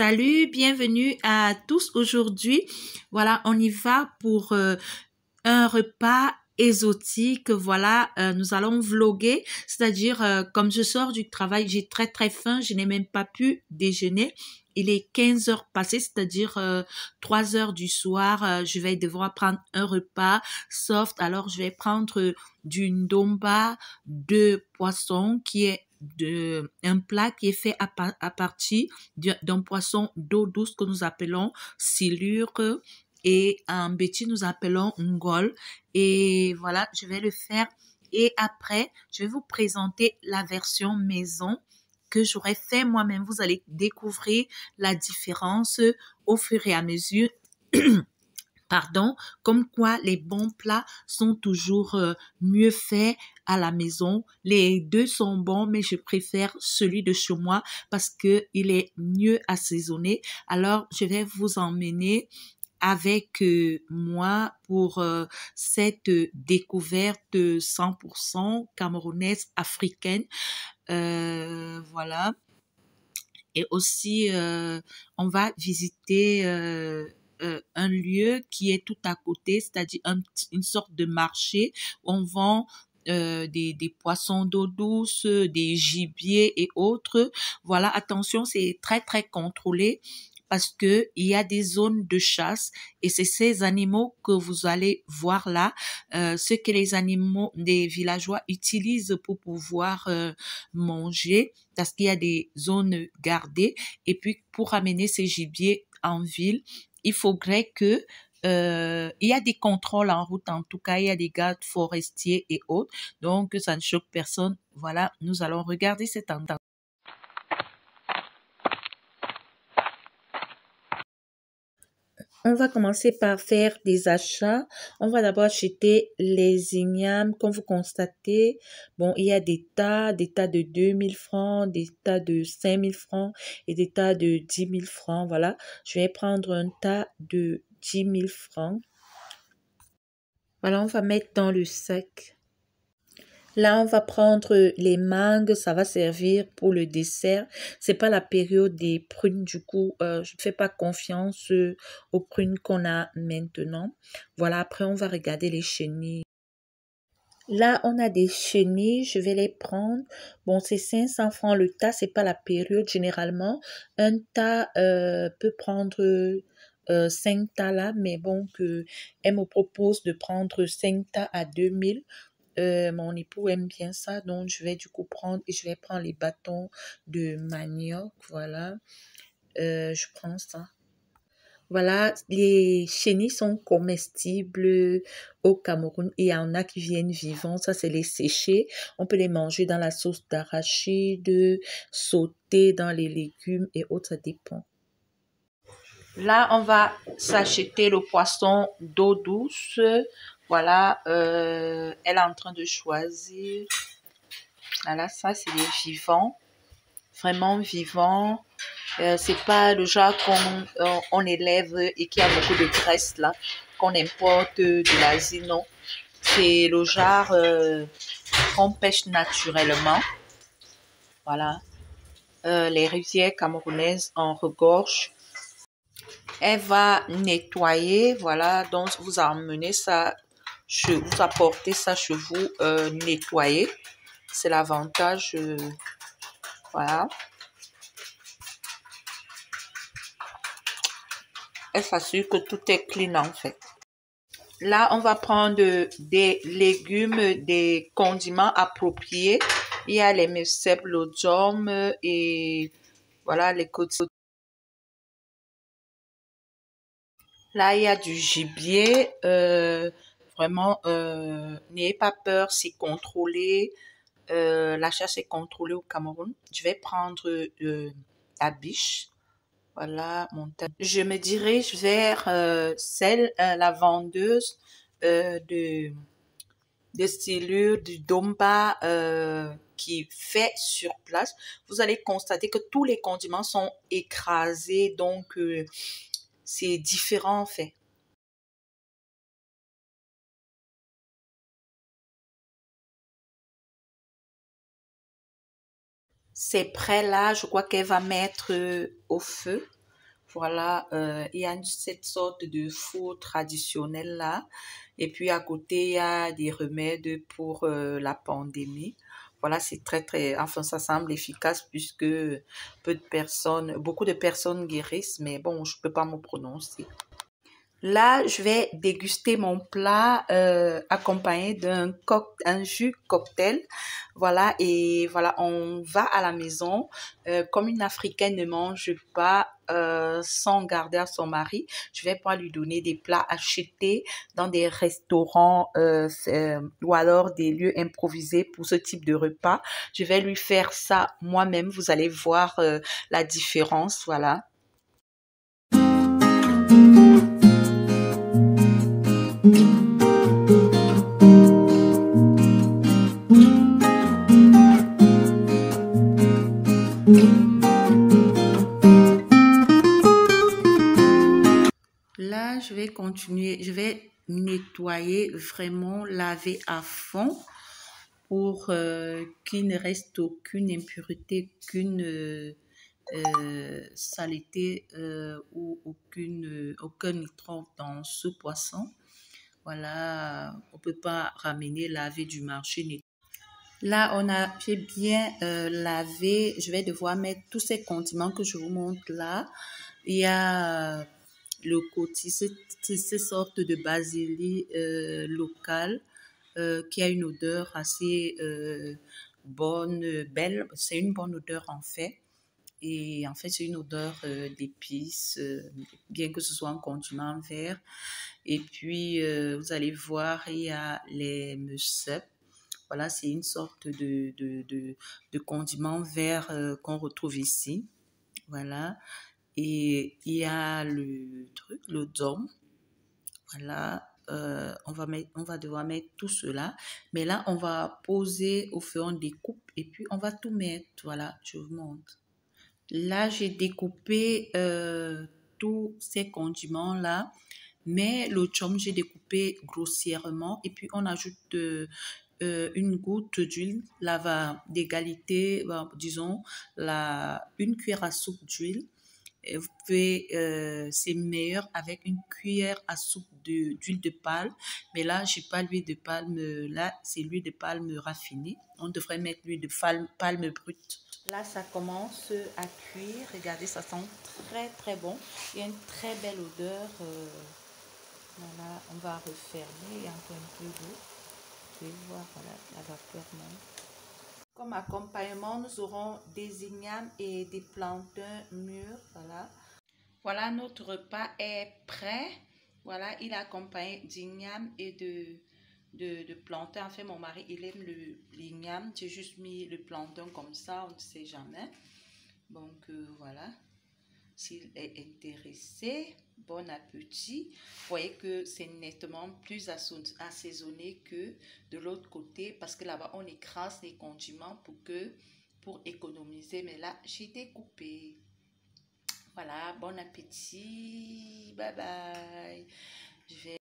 Salut, bienvenue à tous aujourd'hui. Voilà, on y va pour un repas exotique. Voilà, nous allons vloguer, c'est-à-dire comme je sors du travail, j'ai très faim, je n'ai même pas pu déjeuner. Il est 15 heures passées, c'est-à-dire 3 heures du soir. Je vais devoir prendre un repas soft. Alors, je vais prendre du ndomba de poisson qui est un plat qui est fait à partir d'un poisson d'eau douce que nous appelons silure et en béti nous appelons ngol. Et voilà, je vais le faire. Et après, je vais vous présenter la version maison que j'aurais fait moi-même. Vous allez découvrir la différence au fur et à mesure. Pardon, comme quoi les bons plats sont toujours mieux faits à la maison. Les deux sont bons, mais je préfère celui de chez moi parce que il est mieux assaisonné. Alors, je vais vous emmener avec moi pour cette découverte 100% camerounaise africaine. Voilà. Et aussi, on va visiter un lieu qui est tout à côté, c'est-à-dire une sorte de marché où on vend des poissons d'eau douce, des gibiers et autres. Voilà, attention, c'est très contrôlé parce que il y a des zones de chasse et c'est ces animaux que vous allez voir là, ce que les animaux des villageois utilisent pour pouvoir manger parce qu'il y a des zones gardées et puis pour amener ces gibiers en ville, il faudrait que il y a des contrôles en route, en tout cas, il y a des gardes forestiers et autres, donc ça ne choque personne. Voilà, nous allons regarder cette tendance. On va commencer par faire des achats. On va d'abord acheter les ignames. Comme vous constatez, bon, il y a des tas de 2000 francs, des tas de 5000 francs et des tas de 10 000 francs. Voilà, je vais prendre un tas de 10 000 francs. Voilà, on va mettre dans le sac. Là, on va prendre les mangues, ça va servir pour le dessert. C'est pas la période des prunes, du coup, je ne fais pas confiance aux prunes qu'on a maintenant. Voilà, après, on va regarder les chenilles. Là, on a des chenilles, je vais les prendre. Bon, c'est 500 francs le tas, c'est pas la période généralement. Un tas peut prendre 5 tas là, mais bon, elle me propose de prendre 5 tas à 2000. Mon époux aime bien ça, donc je vais du coup prendre et je vais prendre les bâtons de manioc, voilà. Je prends ça. Voilà, les chenilles sont comestibles au Cameroun et il y en a qui viennent vivants, ça c'est les séchés. On peut les manger dans la sauce d'arachide, sauter dans les légumes et autres, ça dépend. Là, on va s'acheter le poisson d'eau douce. Voilà, elle est en train de choisir. Voilà, ça, c'est les vivants. Vraiment vivants. C'est pas le genre qu'on élève et qui a beaucoup de graisse, là, qu'on importe de l'Asie, non. C'est le genre qu'on pêche naturellement. Voilà. Les rivières camerounaises en regorgent. Elle va nettoyer, voilà, donc vous emmenez ça, vous apportez ça chez vous nettoyer. C'est l'avantage, voilà. Elle s'assure que tout est clean en fait. Là, on va prendre des légumes, des condiments appropriés. Il y a les mesep, l'odium et voilà les côtes. Là, il y a du gibier. Vraiment, n'ayez pas peur, c'est contrôlé. La chasse est contrôlée au Cameroun. Je vais prendre la biche. Voilà, je me dirige vers la vendeuse de stylure du Domba qui fait sur place. Vous allez constater que tous les condiments sont écrasés, donc c'est différent en fait. C'est prêt là, je crois qu'elle va mettre au feu. Voilà, il y a cette sorte de four traditionnel là. Et puis à côté, il y a des remèdes pour la pandémie. Voilà, c'est enfin, ça semble efficace puisque beaucoup de personnes guérissent, mais bon, je peux pas me prononcer. Là, je vais déguster mon plat accompagné un jus cocktail. Voilà, et voilà, on va à la maison. Comme une Africaine ne mange pas sans garder à son mari, je vais pas lui donner des plats achetés dans des restaurants ou alors des lieux improvisés pour ce type de repas. Je vais lui faire ça moi-même. Vous allez voir la différence. Voilà. Là, je vais continuer, je vais nettoyer, vraiment laver à fond pour qu'il ne reste aucune impureté, aucune saleté ou aucun microbe dans ce poisson. Voilà, on peut pas ramener laver du marché. Là, j'ai bien lavé. Je vais devoir mettre tous ces condiments que je vous montre là. Il y a le coty, ces sortes de basilic local qui a une odeur assez bonne, belle. C'est une bonne odeur en fait. Et en fait, c'est une odeur d'épices, bien que ce soit un condiment vert. Et puis, vous allez voir, il y a les messep. Voilà, c'est une sorte de condiment vert qu'on retrouve ici. Voilà. Et il y a le dôme. Voilà. On va devoir mettre tout cela. Mais là, on va poser au feu, on découpe et puis on va tout mettre. Voilà, je vous montre. Là, j'ai découpé tous ces condiments-là. Mais le chum, j'ai découpé grossièrement et puis on ajoute une goutte d'huile, là va d'égalité, disons, une cuillère à soupe d'huile. Et vous pouvez, c'est meilleur avec une cuillère à soupe d'huile de palme. Mais là, j'ai pas l'huile de palme, là, c'est l'huile de palme raffinée. On devrait mettre l'huile de palme brute. Là, ça commence à cuire. Regardez, ça sent très, très bon. Il y a une très belle odeur. Voilà, on va refermer. Il y a encore un peu d'eau. Vous pouvez voir, voilà, la vapeur monte. Comme accompagnement, nous aurons des ignames et des plantains mûrs. Voilà. Voilà, notre repas est prêt. Voilà, il est accompagné d'ignames et de plantains. En fait, mon mari, il aime l'igname. J'ai juste mis le plantain comme ça, on ne sait jamais. Donc, voilà. S'il est intéressé, bon appétit. Vous voyez que c'est nettement plus assaisonné que de l'autre côté parce que là-bas, on écrase les condiments pour économiser. Mais là, j'ai découpé. Voilà, bon appétit. Bye bye. Je vais